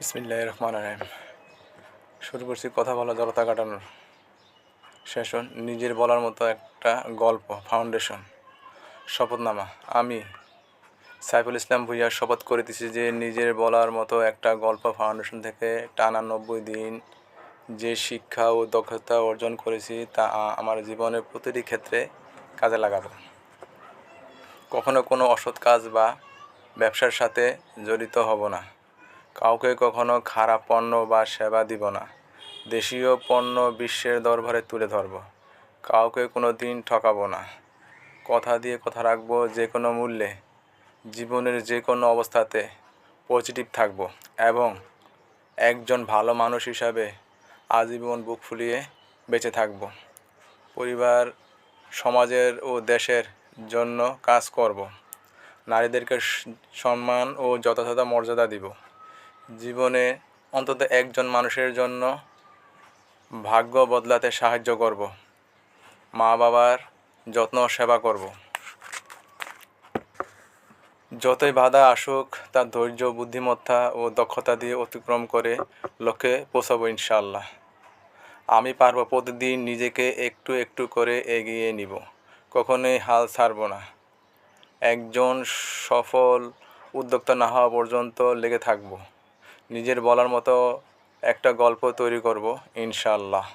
বিসমিল্লাহির রহমানির রহিম। শুরু করছি কথা বলা জড়তা কাটানোর সেশন। নিজের বলার মতো একটা গল্প। ফাউন্ডেশন। শপথনামা। আমি সাইফুল ইসলাম ভূঁইয়া শপথ করিতেছি যে নিজের বলার মতো একটা গল্প ফাউন্ডেশন থেকে টানা 90 দিন যে শিক্ষা ও দক্ষতা অর্জন করেছি তা আমার জীবনের প্রতিটি ক্ষেত্রে কাজে লাগাবো। কখনো কোনো অসৎ কাজ বা ব্যবসার সাথে জড়িত হব না। কাউকে কখনো খারাপ পণ্য বা সেবা দিব না। দেশীয় পণ্য বিশ্বের দরবারে তুলে ধরব। কাউকে কোনো দিন ঠকাবো না। কথা দিয়ে কথা রাখবো যে কোনো মূল্যে। জীবনের যে কোনো অবস্থাতে পজিটিভ থাকব এবং একজন ভালো মানুষ হিসাবে আজীবন বুক ফুলিয়ে বেঁচে থাকব। পরিবার, সমাজের ও দেশের জন্য কাজ করব। নারীদেরকে সম্মান ও যথাযথ মর্যাদা দিব। জীবনে অন্তত একজন মানুষের জন্য ভাগ্য বদলাতে সাহায্য করব। মা বাবার যত্ন ও সেবা করব। যতই বাধা আসুক তা ধৈর্য, বুদ্ধিমত্তা ও দক্ষতা দিয়ে অতিক্রম করে লক্ষ্যে পৌঁছাবো ইনশাআল্লাহ। আমি পারবো। প্রতিদিন নিজেকে একটু একটু করে এগিয়ে নিব। কখনোই হাল ছাড়ব না। একজন সফল উদ্যোক্তা না হওয়া পর্যন্ত লেগে থাকব। নিজের বলার মতো একটা গল্প তৈরি করব ইনশাআল্লাহ।